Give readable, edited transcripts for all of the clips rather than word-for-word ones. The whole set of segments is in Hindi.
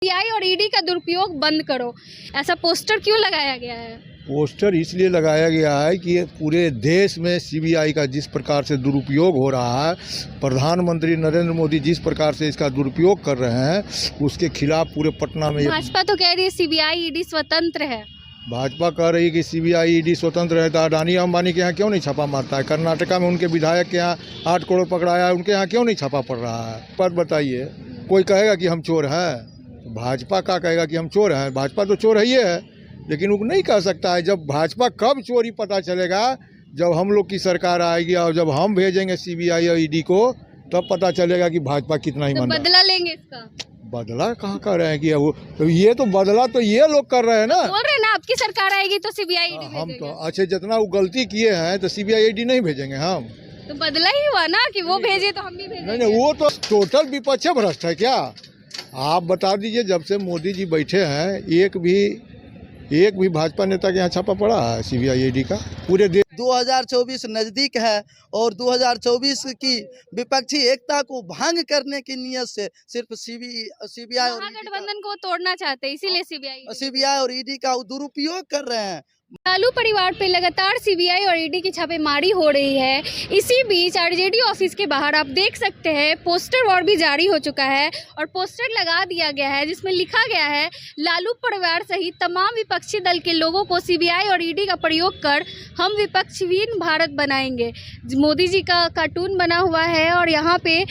सीबीआई और ईडी का दुरुपयोग बंद करो, ऐसा पोस्टर क्यों लगाया गया है? पोस्टर इसलिए लगाया गया है कि ये पूरे देश में सीबीआई का जिस प्रकार से दुरुपयोग हो रहा है, प्रधानमंत्री नरेंद्र मोदी जिस प्रकार से इसका दुरुपयोग कर रहे हैं, उसके खिलाफ पूरे पटना में भाजपा तो कह रही है सीबीआई ईडी स्वतंत्र है। भाजपा कह रही है कि सीबीआई ईडी स्वतंत्र है, तो अडानी अंबानी के यहाँ क्यों नहीं छापा मारता है? कर्नाटका में उनके विधायक के यहाँ 8 करोड़ पकड़ाया है, उनके यहाँ क्यों नहीं छापा पड़ रहा है? पर बताइए, कोई कहेगा कि हम चोर हैं? भाजपा का कहेगा कि हम चोर हैं? भाजपा तो चोर ही है, लेकिन वो नहीं कह सकता है। जब भाजपा कब चोरी पता चलेगा, जब हम लोग की सरकार आएगी और जब हम भेजेंगे सीबीआई और ईडी को, तब पता चलेगा कि भाजपा कितना तो ईमानदार। बदला लेंगे इसका? बदला कहाँ कर रहे हैं कि वो, तो ये तो बदला तो ये लोग कर रहे हैं ना। बोल रहे हैं ना आपकी सरकार आएगी तो सीबीआई ईडी हम तो भेजेंगे। अच्छे जितना वो गलती किए हैं तो सीबीआई ईडी नहीं भेजेंगे हम। तो बदला ही हुआ ना कि वो भेजे तो हम भी भेजेंगे। नहीं, वो तो टोटल विपक्ष भ्रष्ट है क्या? आप बता दीजिए, जब से मोदी जी बैठे हैं, एक भी भाजपा नेता के यहाँ छापा पड़ा है सीबीआई ईडी का? पूरे देश 2024 नज़दीक है और 2024 की विपक्षी एकता को भंग करने की नीयत से सिर्फ सीबीआई और महागठबंधन को तोड़ना चाहते हैं, इसीलिए सीबीआई और ईडी का दुरुपयोग कर रहे हैं। लालू परिवार पे लगातार सीबीआई और ईडी की छापेमारी हो रही है। इसी बीच आरजेडी ऑफिस के बाहर आप देख सकते हैं पोस्टर वॉर भी जारी हो चुका है और पोस्टर लगा दिया गया है जिसमें लिखा गया है, लालू परिवार सहित तमाम विपक्षी दल के लोगों को सीबीआई और ईडी का प्रयोग कर हम विपक्षहीन भारत बनाएंगे। मोदी जी का कार्टून बना हुआ है और यहाँ पे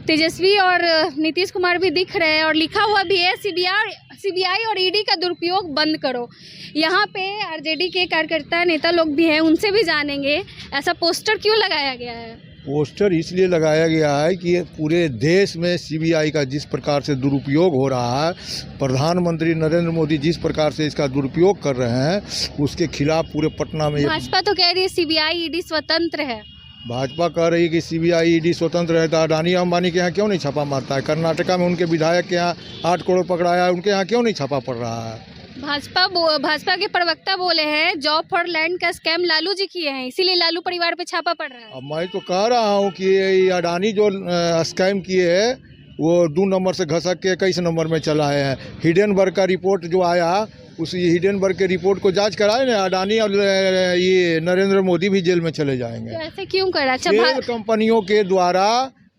तेजस्वी और नीतीश कुमार भी दिख रहे हैं और लिखा हुआ भी है, सीबीआई और ईडी का दुरुपयोग बंद करो। यहाँ पे आरजेडी के कार्यकर्ता नेता लोग भी हैं, उनसे भी जानेंगे ऐसा पोस्टर क्यों लगाया गया है। पोस्टर इसलिए लगाया गया है कि ये पूरे देश में सीबीआई का जिस प्रकार से दुरुपयोग हो रहा है, प्रधानमंत्री नरेंद्र मोदी जिस प्रकार से इसका दुरुपयोग कर रहे हैं, उसके खिलाफ पूरे पटना में भाजपा तो कह रही है सीबीआई ईडी स्वतंत्र है। भाजपा कह रही है कि सीबीआई ईडी स्वतंत्र है, तो अडानी अंबानी के यहाँ क्यों नहीं छापा मारता है? कर्नाटका में उनके विधायक के यहाँ 8 करोड़ पकड़ाया है, उनके यहाँ क्यों नहीं छापा पड़ रहा है? भाजपा के प्रवक्ता बोले हैं जॉब फॉर लैंड का स्कैम लालू जी किए हैं, इसीलिए लालू परिवार पे छापा पड़ रहा है। अब मैं तो कह रहा हूँ कि ये अडानी जो स्कैम किए है, वो 2 नंबर से घसक के 21 नंबर में चला है। हिडेनबर्ग का रिपोर्ट जो आया, उस हिडेनबर्ग के रिपोर्ट को जांच कराए ना, अडानी और ये नरेंद्र मोदी भी जेल में चले जाएंगे। तो ऐसे क्यों करा? तेल कंपनियों के द्वारा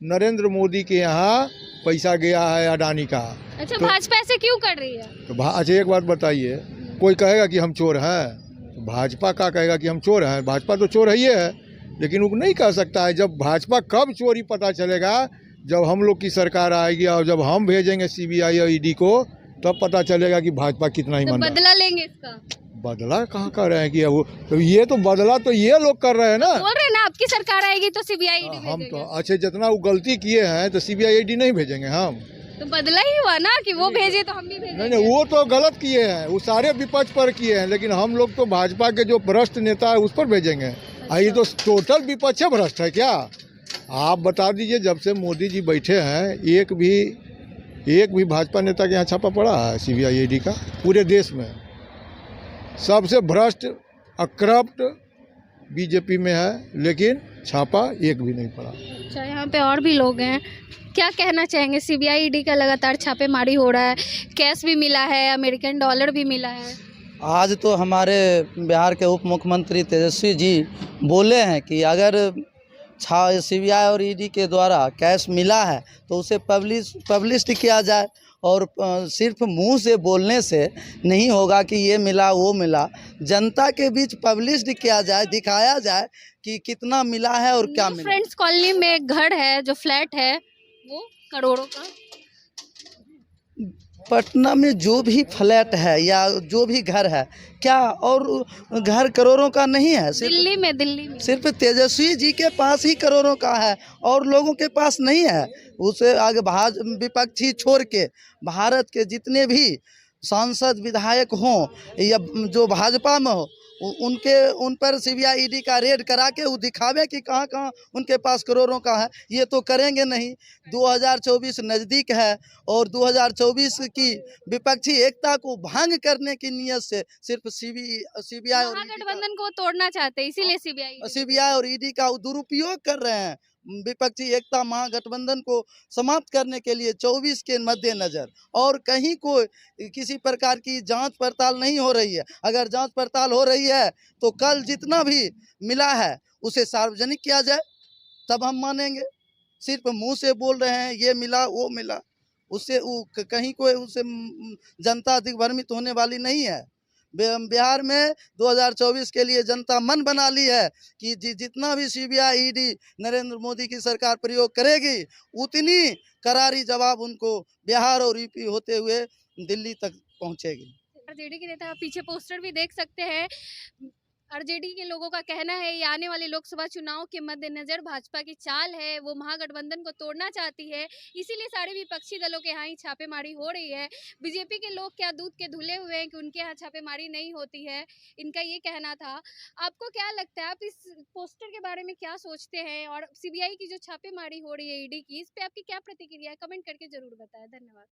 नरेंद्र मोदी के यहाँ पैसा गया है अडानी का। अच्छा, तो भाजपा ऐसे क्यों कर रही है? तो अच्छा, एक बात बताइए, कोई कहेगा कि हम चोर हैं? तो भाजपा का कहेगा कि हम चोर हैं? भाजपा तो चोर ही है, लेकिन वो नहीं कह सकता है। जब भाजपा कब चोरी पता चलेगा, जब हम लोग की सरकार आएगी और जब हम भेजेंगे सीबीआई और ईडी को, तब पता चलेगा कि भाजपा कितना तो ईमानदार। बदला लेंगे इसका? बदला कहाँ कर रहे हैं कि वो, तो ये तो बदला तो ये लोग कर रहे हैं ना। बोल रहे हैं ना आपकी सरकार आएगी तो सीबीआई ईडी हम तो भेजेंगे। अच्छे जितना वो गलती किए हैं तो सीबीआई ईडी नहीं भेजेंगे हम। तो बदला ही हुआ ना कि वो भेजे तो हम भी भेजेंगे। नहीं, वो तो गलत किए हैं, वो सारे विपक्ष पर किए हैं, लेकिन हम लोग तो भाजपा के जो भ्रष्ट नेता है उस पर भेजेंगे। ये तो टोटल विपक्ष भ्रष्ट है क्या? आप बता दीजिए, जब से मोदी जी बैठे हैं, एक भी भाजपा नेता के यहाँ छापा पड़ा है सीबीआई ईडी का? पूरे देश में सबसे भ्रष्ट अक्रप्ट बीजेपी में है, लेकिन छापा एक भी नहीं पड़ा। अच्छा, यहाँ पे और भी लोग हैं, क्या कहना चाहेंगे? सीबीआई ईडी का लगातार छापेमारी हो रहा है, कैश भी मिला है, अमेरिकन डॉलर भी मिला है। आज तो हमारे बिहार के उप मुख्यमंत्री तेजस्वी जी बोले हैं कि अगर सीबीआई और ईडी के द्वारा कैश मिला है तो उसे पब्लिश किया जाए, और सिर्फ मुंह से बोलने से नहीं होगा कि ये मिला वो मिला। जनता के बीच पब्लिश किया जाए, दिखाया जाए कि कितना मिला है और क्या मिला। फ्रेंड्स कॉलोनी में एक घर है, जो फ्लैट है वो करोड़ों का। पटना में जो भी फ्लैट है या जो भी घर है, क्या और घर करोड़ों का नहीं है? दिल्ली में सिर्फ तेजस्वी जी के पास ही करोड़ों का है और लोगों के पास नहीं है। उसे आगे विपक्षी छोड़ के भारत के जितने भी सांसद विधायक हों या जो भाजपा में हो, उन पर सीबीआई ईडी का रेड करा के वो दिखावे कि कहाँ कहाँ उनके पास करोड़ों का है। ये तो करेंगे नहीं। 2024 नज़दीक है और 2024 की विपक्षी एकता को भंग करने की नीयत से सिर्फ सीबीआई और महागठबंधन को तोड़ना चाहते हैं, इसीलिए सीबीआई और ईडी का दुरुपयोग कर रहे हैं। विपक्षी एकता महागठबंधन को समाप्त करने के लिए 24 के मद्देनजर और कहीं कोई किसी प्रकार की जांच पड़ताल नहीं हो रही है। अगर जांच पड़ताल हो रही है तो कल जितना भी मिला है उसे सार्वजनिक किया जाए, तब हम मानेंगे। सिर्फ मुंह से बोल रहे हैं ये मिला वो मिला, उससे कहीं कोई उससे जनता दिग्भ्रमित होने वाली नहीं है। बिहार में 2024 के लिए जनता मन बना ली है कि जितना भी सीबीआई ईडी नरेंद्र मोदी की सरकार प्रयोग करेगी उतनी करारी जवाब उनको बिहार और यूपी होते हुए दिल्ली तक पहुंचेगी। आरजेडी के नेता, आप पीछे पोस्टर भी देख सकते हैं। आरजेडी के लोगों का कहना है ये आने वाले लोकसभा चुनाव के मद्देनजर भाजपा की चाल है, वो महागठबंधन को तोड़ना चाहती है, इसीलिए सारे विपक्षी दलों के यहाँ ही छापेमारी हो रही है। बीजेपी के लोग क्या दूध के धुले हुए हैं कि उनके यहाँ छापेमारी नहीं होती है, इनका ये कहना था। आपको क्या लगता है, आप इस पोस्टर के बारे में क्या सोचते हैं, और सीबीआई की जो छापेमारी हो रही है ईडी की, इस पे आपकी क्या प्रतिक्रिया है? कमेंट करके जरूर बताएं। धन्यवाद।